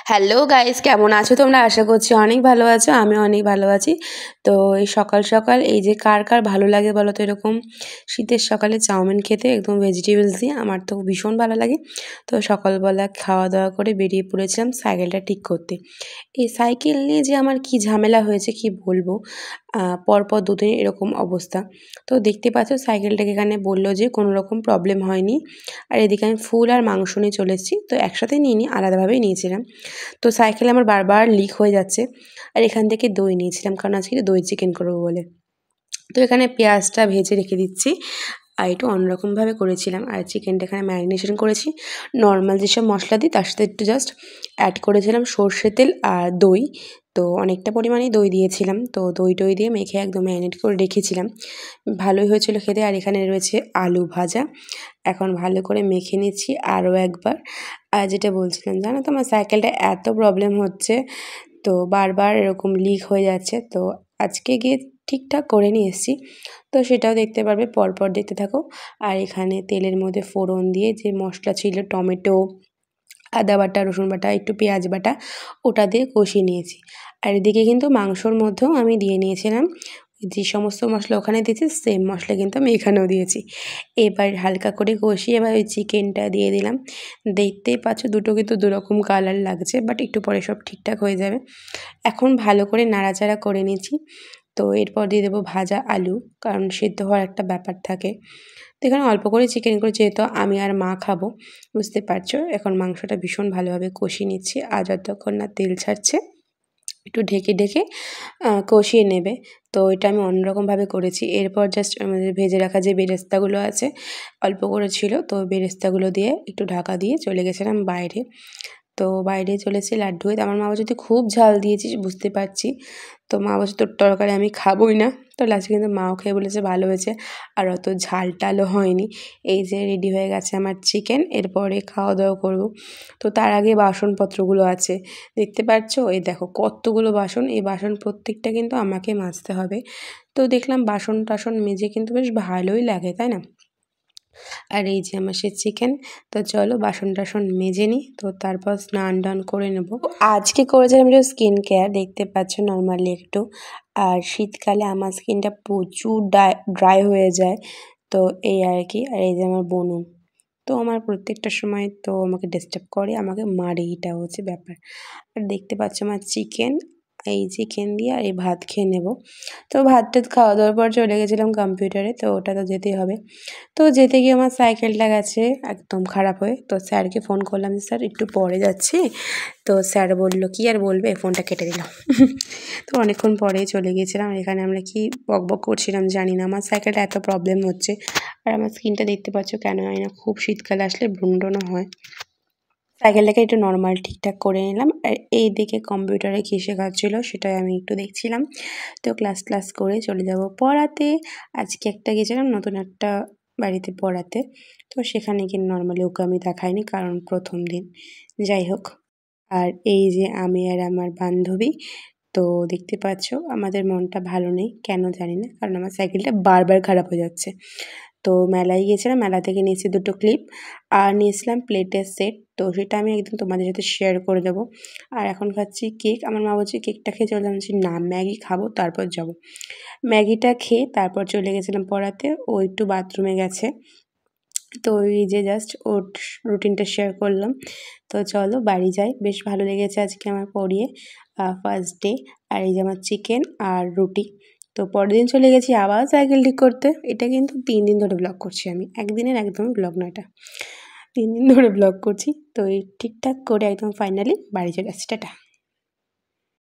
Hello guys, কেমন আছো তোমরা? আশা করছি অনেক ভালো আছো। আমি অনেক ভালো আছি। তো এই সকাল সকাল এই যে কার কার ভালো লাগে বলো তো এরকম শীতের সকালে চাউমিন খেতে একদম ভেজিটেবলস দিয়ে? আমার তো ভীষণ ভালো লাগে। তো সকালবেলা খাওয়া দাওয়া করে বেরিয়ে পড়েছিলাম সাইকেলটা ঠিক করতে। এই সাইকেল নিয়ে যে আমার কি ঝামেলা হয়েছে কি বলবো। পরপর দুদিন এরকম অবস্থা। তো দেখতে পাচ্ছ সাইকেলটাকে এখানে বললো যে কোনো রকম প্রবলেম হয়নি। আর এদিকে আমি ফুল আর মাংস নিয়ে চলে এসেছি। তো একসাথে নিইনি, আলাদাভাবেই নিয়েছিলাম। তো সাইকেলে আমার বারবার লিক হয়ে যাচ্ছে। আর এখান থেকে দই নিয়েছিলাম, কারণ আজকে দই চিকেন করবো বলে। তো এখানে পেঁয়াজটা ভেজে রেখে দিচ্ছি। আর একটু অন্যরকমভাবে করেছিলাম। আর চিকেনটা এখানে ম্যারিনেশন করেছি নর্মাল যেসব মশলা দিই তার সাথে একটু জাস্ট অ্যাড করেছিলাম সর্ষে তেল আর দই। তো অনেকটা পরিমাণেই দই দিয়েছিলাম। তো দই টই দিয়ে মেখে একদম ম্যারিনেট করে রেখেছিলাম। ভালোই হয়েছিল খেতে। আর এখানে রয়েছে আলু ভাজা। এখন ভালো করে মেখে নিচ্ছি আরও একবার। আর যেটা বলছিলাম, জানো তো আমার সাইকেলটা এত প্রবলেম হচ্ছে, তো বারবার এরকম লিক হয়ে যাচ্ছে। তো আজকে গিয়ে ঠিকঠাক করে নিয়ে এসেছি। তো সেটাও দেখতে পারবে, পরপর দেখতে থাকো। আর এখানে তেলের মধ্যে ফোড়ন দিয়ে যে মশলা ছিল টমেটো, আদা বাটা, রসুন বাটা, একটু পেঁয়াজ বাটা, ওটা দিয়ে কষিয়ে নিয়েছি। আর এদিকে কিন্তু মাংসর মধ্যেও আমি দিয়ে নিয়েছিলাম যে সমস্ত মশলা ওখানে দিয়েছি সেম মশলা কিন্তু আমি এখানেও দিয়েছি। এবার হালকা করে কষিয়ে এবার ওই চিকেনটা দিয়ে দিলাম। দেখতেই পাচ্ছ দুটো কিন্তু দুরকম কালার লাগছে, বাট একটু পরে সব ঠিকঠাক হয়ে যাবে। এখন ভালো করে নাড়াচাড়া করে নিচ্ছি। তো এরপর দিয়ে দেবো ভাজা আলু, কারণ সিদ্ধ হওয়ার একটা ব্যাপার থাকে। তো এখানে অল্প করে চিকেন করে, যেহেতু আমি আর মা খাবো, বুঝতে পারছো। এখন মাংসটা ভীষণ ভালোভাবে কষিয়ে নিচ্ছি। আর যতক্ষণ না তেল ছাড়ছে একটু ঢেকে ঢেকে কষিয়ে নেবে। তো এটা আমি অন্যরকমভাবে করেছি। এরপর জাস্ট আমাদের ভেজে রাখা যে বেরেস্তাগুলো আছে, অল্প করে ছিল, তো বেরেস্তাগুলো দিয়ে একটু ঢাকা দিয়ে চলে গেছিলাম বাইরে। তো বাইরে চলেছি লাড্ডু হয়ে। আমার মা বলছে তুই খুব ঝাল দিয়েছিস, বুঝতে পারছি। তো মা বলছে তোর তরকারি আমি খাবোই না। তো লাস্টে কিন্তু মাও খেয়ে বলেছে ভালো হয়েছে, আর অত ঝাল টালও হয়নি। এই যে রেডি হয়ে গেছে আমার চিকেন, এরপরে খাওয়া দাওয়া করবো। তো তার আগে বাসনপত্রগুলো আছে, দেখতে পাচ্ছ। এই দেখো কতগুলো বাসন, এই বাসন প্রত্যেকটা কিন্তু আমাকে মাজতে হবে। তো দেখলাম বাসন টাসন মেজে কিন্তু বেশ ভালোই লাগে, তাই না? আর এই যে আমার সে চিকেন। তো চলো বাসন টাসন মেজে নিই, তো তারপর স্নান টান করে নেব। আজকে করেছিলাম একটু স্কিন কেয়ার, দেখতে পাচ্ছ নর্মালি একটু। আর শীতকালে আমার স্কিনটা প্রচুর ড্রাই হয়ে যায়। তো এই আর কি। আর এই যে আমার বোনু, তো আমার প্রত্যেকটা সময় তো আমাকে ডিস্টার্ব করে, আমাকে মারে, এটা হচ্ছে ব্যাপার। আর দেখতে পাচ্ছ আমার চিকেন, এই চিকেন দিয়ে আর এই ভাত খেয়ে নেব। তো ভাত টাত খাওয়া দাওয়ার পর চলে গেছিলাম কম্পিউটারে, তো ওটা তো যেতেই হবে। তো যেতে গিয়ে আমার সাইকেলটা গেছে একদম খারাপ হয়ে। তো স্যারকে ফোন করলাম যে স্যার একটু পরে যাচ্ছি। তো স্যার বললো কি আর বলবে, ফোনটা কেটে দিল। তো অনেকক্ষণ পরেই চলে গিয়েছিলাম। এখানে আমরা কি বকবক করছিলাম জানি না, আমার সাইকেলটা এত প্রবলেম হচ্ছে। আর আমার স্কিনটা দেখতে পাচ্ছ কেন জানি না, খুব শীতকালে আসলে ব্রণটনও হয়। সাইকেলটাকে একটু নর্মাল ঠিকঠাক করে নিলাম। আর এই দিকে কম্পিউটারে কী শেখাচ্ছিলো সেটাই আমি একটু দেখছিলাম। তো ক্লাস করে চলে যাব পড়াতে। আজকে একটা গেছিলাম নতুন একটা বাড়িতে পড়াতে। তো সেখানে গিয়ে নর্মালি ওকে আমি দেখাইনি, কারণ প্রথম দিন। যাই হোক। আর এই যে আমি আর আমার বান্ধবী, তো দেখতে পাচ্ছ আমাদের মনটা ভালো নেই, কেন জানি না, কারণ আমার সাইকেলটা বারবার খারাপ হয়ে যাচ্ছে। তো মেলায় গিয়েছিলাম, মেলা থেকে নিয়েছি দুটো ক্লিপ আর নিয়েছিলাম প্লেটের সেট। তো সেটা আমি একদিন তোমাদের সাথে শেয়ার করে দেবো। আর এখন খাচ্ছি কেক। আমার মা বলছে কেকটা খেয়ে চলে যাচ্ছি, না ম্যাগি খাবো তারপর যাব। ম্যাগিটা খেয়ে তারপর চলে গেছিলাম পড়াতে। ও একটু বাথরুমে গেছে। তো এই যে জাস্ট ওর রুটিনটা শেয়ার করলাম। তো চলো বাড়ি যাই। বেশ ভালো লেগেছে আজকে আমার পড়িয়ে, ফার্স্ট ডে। আর এই যে আমার চিকেন আর রুটি। তো পরের দিন চলে গেছি আবার সাইকেল ঠিক করতে। এটা কিন্তু 3 দিন ধরে ব্লগ করছি আমি, একদিনের একদমই ব্লগ নয় এটা, 3 দিন ধরে ব্লগ করছি। তো এই ঠিকঠাক করে একদম ফাইনালি বাড়ি চলে আসছি। টাটা।